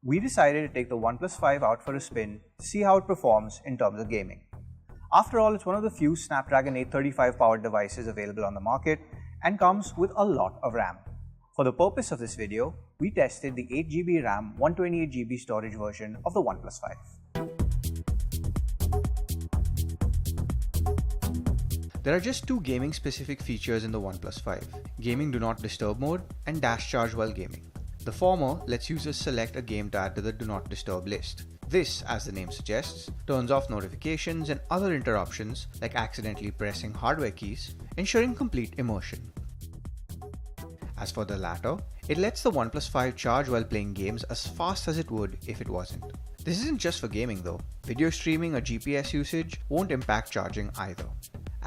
we decided to take the OnePlus 5 out for a spin to see how it performs in terms of gaming. After all, it's one of the few Snapdragon 835 powered devices available on the market and comes with a lot of RAM. For the purpose of this video, we tested the 8GB RAM 128GB storage version of the OnePlus 5. There are just two gaming specific features in the OnePlus 5, Gaming Do Not Disturb mode and Dash Charge while gaming. The former lets users select a game to add to the Do Not Disturb list. This, as the name suggests, turns off notifications and other interruptions like accidentally pressing hardware keys, ensuring complete immersion. As for the latter, it lets the OnePlus 5 charge while playing games as fast as it would if it wasn't. This isn't just for gaming though. Video streaming or GPS usage won't impact charging either.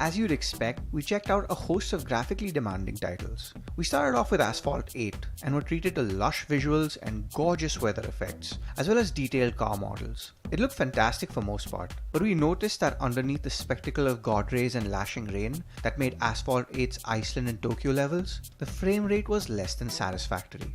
As you'd expect, we checked out a host of graphically demanding titles. We started off with Asphalt 8 and were treated to lush visuals and gorgeous weather effects, as well as detailed car models. It looked fantastic for most part, but we noticed that underneath the spectacle of god rays and lashing rain that made Asphalt 8's Iceland and Tokyo levels, the frame rate was less than satisfactory.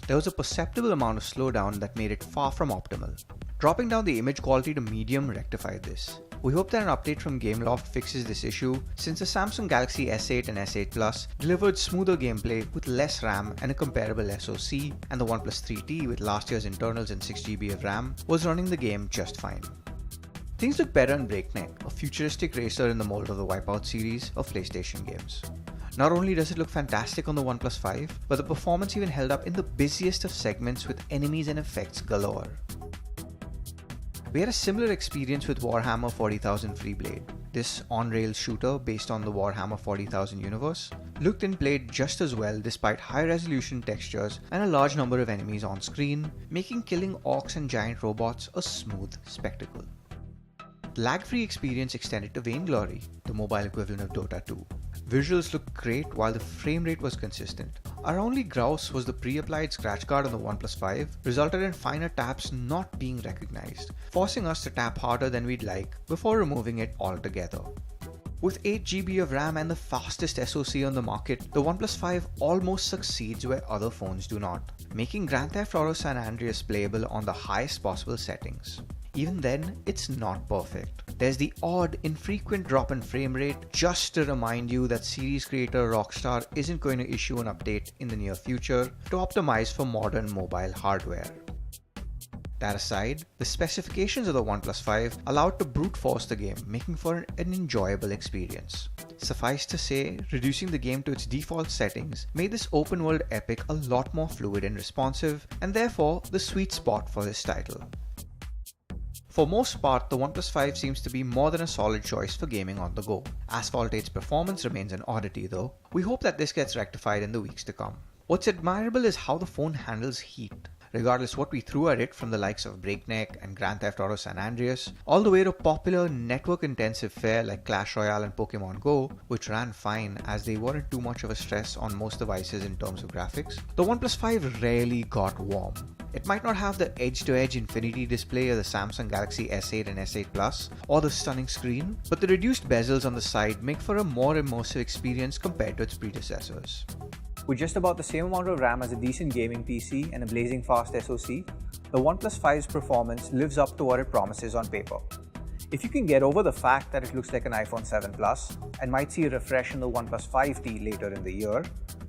There was a perceptible amount of slowdown that made it far from optimal. Dropping down the image quality to medium rectified this. We hope that an update from Gameloft fixes this issue, since the Samsung Galaxy S8 and S8 Plus delivered smoother gameplay with less RAM and a comparable SoC, and the OnePlus 3T with last year's internals and 6GB of RAM was running the game just fine. Things look better in Breakneck, a futuristic racer in the mold of the Wipeout series of PlayStation games. Not only does it look fantastic on the OnePlus 5, but the performance even held up in the busiest of segments with enemies and effects galore. We had a similar experience with Warhammer 40,000 Freeblade. This on-rails shooter based on the Warhammer 40,000 universe looked and played just as well despite high-resolution textures and a large number of enemies on screen, making killing orcs and giant robots a smooth spectacle. The lag-free experience extended to Vainglory, the mobile equivalent of Dota 2. Visuals looked great while the frame rate was consistent. Our only grouse was the pre-applied scratch guard on the OnePlus 5 resulted in finer taps not being recognized, forcing us to tap harder than we'd like before removing it altogether. With 8GB of RAM and the fastest SoC on the market, the OnePlus 5 almost succeeds where other phones do not, making Grand Theft Auto San Andreas playable on the highest possible settings. Even then, it's not perfect. There's the odd, infrequent drop in frame rate just to remind you that series creator Rockstar isn't going to issue an update in the near future to optimize for modern mobile hardware. That aside, the specifications of the OnePlus 5 allowed to brute force the game, making for an enjoyable experience. Suffice to say, reducing the game to its default settings made this open world epic a lot more fluid and responsive, and therefore the sweet spot for this title. For most part, the OnePlus 5 seems to be more than a solid choice for gaming on the go. Asphalt 8's performance remains an oddity though. We hope that this gets rectified in the weeks to come. What's admirable is how the phone handles heat. Regardless what we threw at it from the likes of Breakneck and Grand Theft Auto San Andreas, all the way to popular network-intensive fare like Clash Royale and Pokemon Go, which ran fine as they weren't too much of a stress on most devices in terms of graphics, the OnePlus 5 rarely got warm. It might not have the edge-to-edge infinity display of the Samsung Galaxy S8 and S8 Plus, or the stunning screen, but the reduced bezels on the side make for a more immersive experience compared to its predecessors. With just about the same amount of RAM as a decent gaming PC and a blazing fast SoC, the OnePlus 5's performance lives up to what it promises on paper. If you can get over the fact that it looks like an iPhone 7 Plus and might see a refresh in the OnePlus 5T later in the year,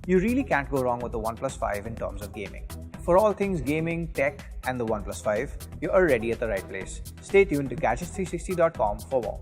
you really can't go wrong with the OnePlus 5 in terms of gaming. For all things gaming, tech, and the OnePlus 5, you're already at the right place. Stay tuned to Gadgets360.com for more.